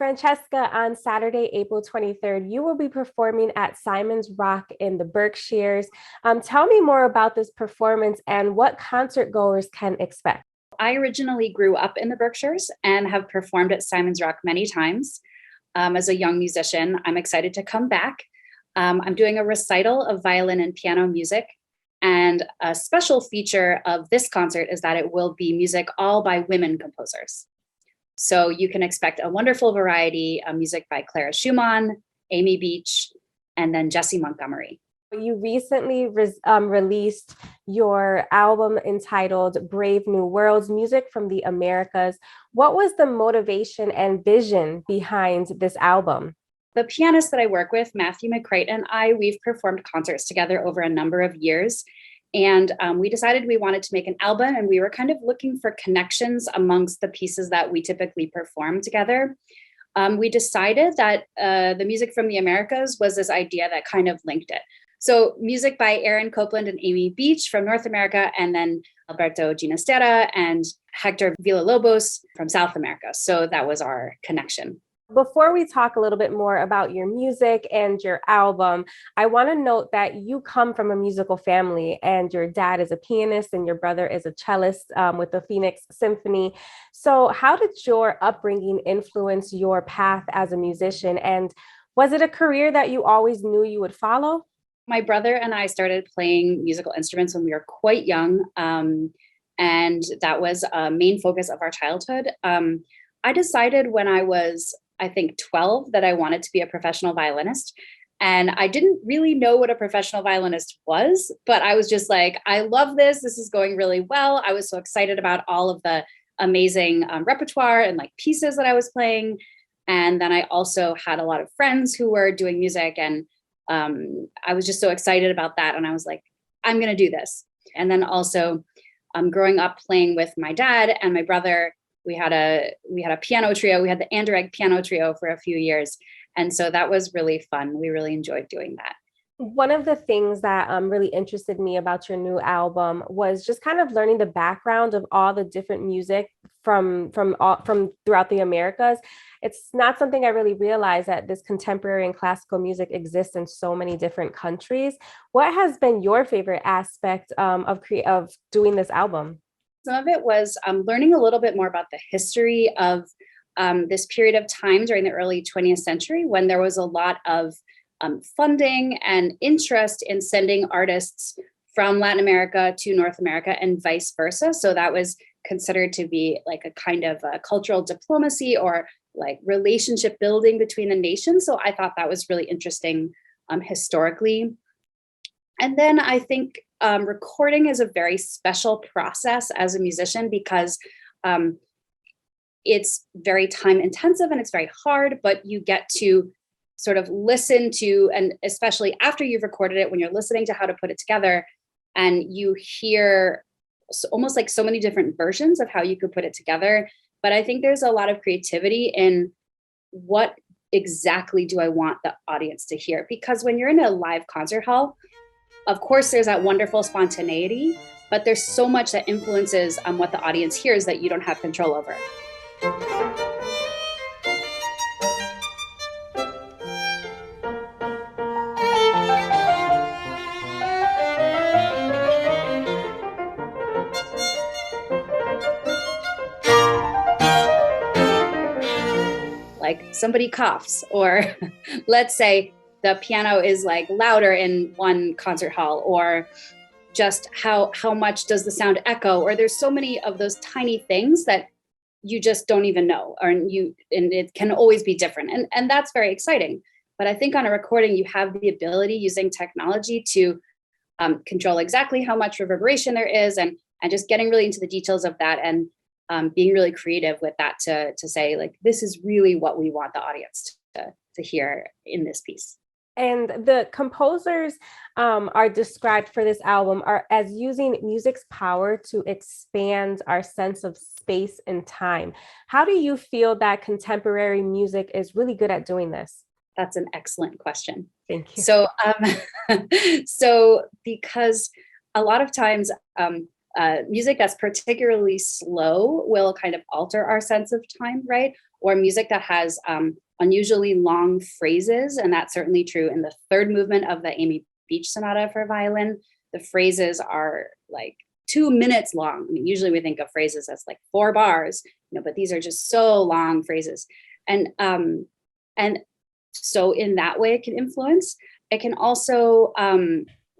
Francesca, on Saturday, April 23rd, you will be performing at Simon's Rock in the Berkshires. Tell me more about this performance and what concert goers can expect. I originally grew up in the Berkshires and have performed at Simon's Rock many times. As a young musician, I'm excited to come back. I'm doing a recital of violin and piano music. And a special feature of this concert is that it will be music all by women composers. So you can expect a wonderful variety of music by Clara Schumann, Amy Beach, and then Jessie Montgomery. You recently released your album entitled Brave New Worlds, Music from the Americas. What was the motivation and vision behind this album? The pianist that I work with, Matthew McCreight, and we've performed concerts together over a number of years. And we decided we wanted to make an album, and we were kind of looking for connections amongst the pieces that we typically perform together. We decided that the music from the Americas was this idea that kind of linked it. So music by Aaron Copland and Amy Beach from North America, and then Alberto Ginastera and Hector Villalobos from South America. So that was our connection. Before we talk a little bit more about your music and your album, I want to note that you come from a musical family, and your dad is a pianist and your brother is a cellist with the Phoenix Symphony. So how did your upbringing influence your path as a musician? And was it a career that you always knew you would follow? My brother and I started playing musical instruments when we were quite young, and that was a main focus of our childhood. I decided when I was, I think, 12 that I wanted to be a professional violinist. And I didn't really know what a professional violinist was, but I was just like, I love this. This is going really well. I was so excited about all of the amazing repertoire and like pieces that I was playing. And then I also had a lot of friends who were doing music, and I was just so excited about that. And I was like, I'm going to do this. And then also growing up playing with my dad and my brother, we had a piano trio. We had the Anderegg piano trio for a few years. And so that was really fun. We really enjoyed doing that. One of the things that really interested me about your new album was just kind of learning the background of all the different music from throughout the Americas. It's not something I really realized, that this contemporary and classical music exists in so many different countries. What has been your favorite aspect of doing this album? Some of it was learning a little bit more about the history of this period of time during the early 20th century, when there was a lot of funding and interest in sending artists from Latin America to North America and vice versa. So that was considered to be like a kind of a cultural diplomacy or like relationship building between the nations. So I thought that was really interesting historically. And then I think recording is a very special process as a musician, because it's very time intensive and it's very hard, but you get to sort of listen to, and especially after you've recorded it, when you're listening to how to put it together, and you hear almost like so many different versions of how you could put it together. But I think there's a lot of creativity in what exactly do I want the audience to hear? Because when you're in a live concert hall, of course, there's that wonderful spontaneity, but there's so much that influences what the audience hears that you don't have control over. Like somebody coughs, or let's say the piano is like louder in one concert hall, or just how much does the sound echo, or there's so many of those tiny things that you just don't even know, and it can always be different. And that's very exciting. But I think on a recording, you have the ability using technology to control exactly how much reverberation there is, and just getting really into the details of that, and being really creative with that to say, like, this is really what we want the audience to hear in this piece. And the composers are described for this album as using music's power to expand our sense of space and time. How do you feel that contemporary music is really good at doing this? That's an excellent question. Thank you. So, so because a lot of times music that's particularly slow will kind of alter our sense of time, right? or music that has unusually long phrases. And that's certainly true in the third movement of the Amy Beach Sonata for violin. The phrases are like 2 minutes long. I mean, usually we think of phrases as like 4 bars, but these are just so long phrases. And so in that way it can influence. It can also,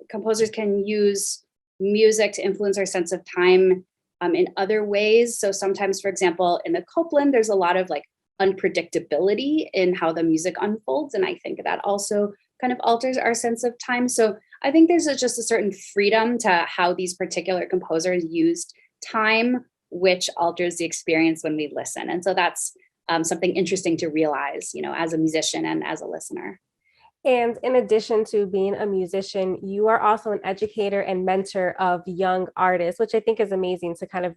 composers can use music to influence our sense of time in other ways. So sometimes, for example, in the Copland, there's a lot of like unpredictability in how the music unfolds. And I think that also kind of alters our sense of time. So I think there's just a certain freedom to how these particular composers used time, which alters the experience when we listen. And so that's something interesting to realize, as a musician and as a listener. And in addition to being a musician, you are also an educator and mentor of young artists, which I think is amazing to kind of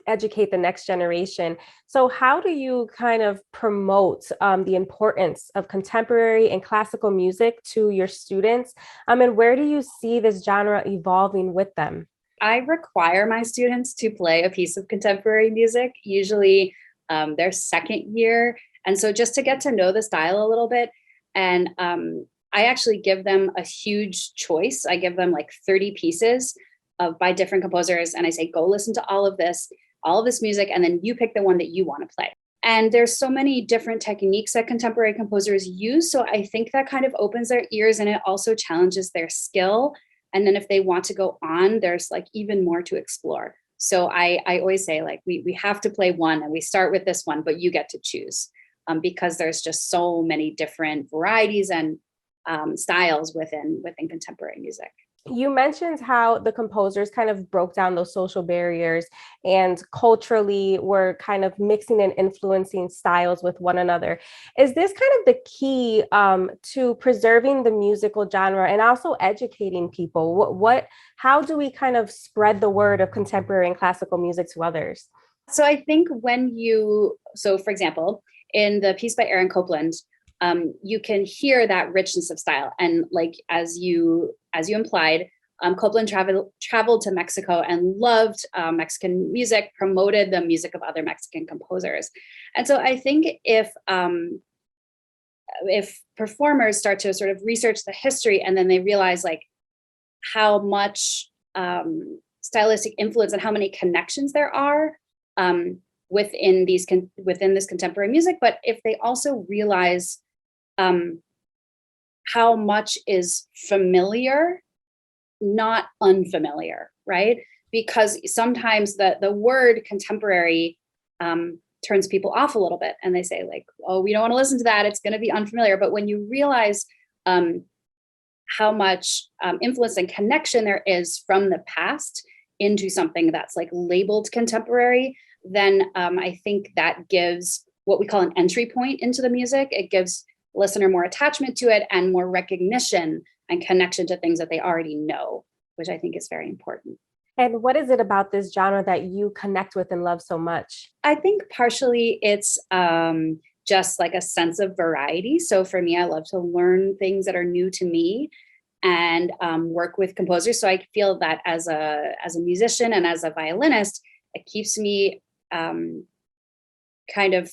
educate the next generation. So how do you kind of promote the importance of contemporary and classical music to your students? And where do you see this genre evolving with them? I require my students to play a piece of contemporary music, usually their second year. And so just to get to know the style a little bit. And I actually give them a huge choice. I give them like 30 pieces by different composers. And I say, go listen to all of this music, and then you pick the one that you want to play. And there's so many different techniques that contemporary composers use. So I think that kind of opens their ears, and it also challenges their skill. And then if they want to go on, there's like even more to explore. So I always say, like, we have to play one, and we start with this one, but you get to choose. Because there's just so many different varieties and styles within contemporary music. You mentioned how the composers kind of broke down those social barriers and culturally were kind of mixing and influencing styles with one another. Is this kind of the key to preserving the musical genre and also educating people? How do we kind of spread the word of contemporary and classical music to others? So I think for example, in the piece by Aaron Copland, you can hear that richness of style. And like, as you implied, Copland traveled to Mexico and loved Mexican music, promoted the music of other Mexican composers. And so I think if performers start to sort of research the history, and then they realize like how much stylistic influence and how many connections there are within this contemporary music, but if they also realize how much is familiar, not unfamiliar, right? Because sometimes the word contemporary turns people off a little bit, and they say like, oh, we don't want to listen to that, it's going to be unfamiliar. But when you realize how much influence and connection there is from the past into something that's like labeled contemporary, then I think that gives what we call an entry point into the music. It gives the listener more attachment to it and more recognition and connection to things that they already know, which I think is very important. And what is it about this genre that you connect with and love so much? I think partially it's just like a sense of variety. So for me, I love to learn things that are new to me and work with composers. So I feel that as a musician and as a violinist, it keeps me kind of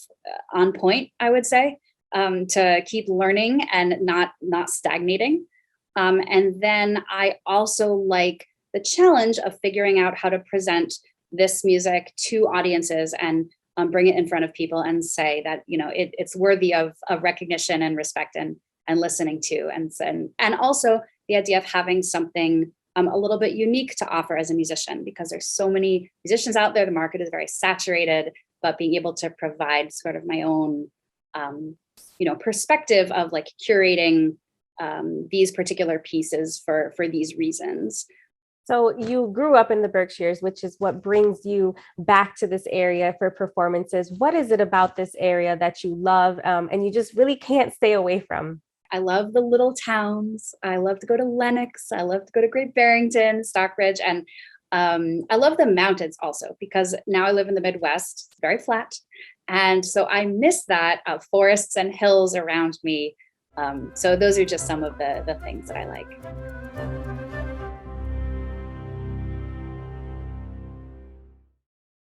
on point, I would say, to keep learning and not stagnating. And then I also like the challenge of figuring out how to present this music to audiences and bring it in front of people and say that, it's worthy of recognition and respect and listening to. And also the idea of having something a little bit unique to offer as a musician, because there's so many musicians out there. The market is very saturated, but being able to provide sort of my own, perspective of like curating these particular pieces for these reasons. So you grew up in the Berkshires, which is what brings you back to this area for performances. What is it about this area that you love and you just really can't stay away from? I love the little towns. I love to go to Lenox. I love to go to Great Barrington, Stockbridge. And I love the mountains also, because now I live in the Midwest. It's very flat. And so I miss that forests and hills around me. So those are just some of the things that I like.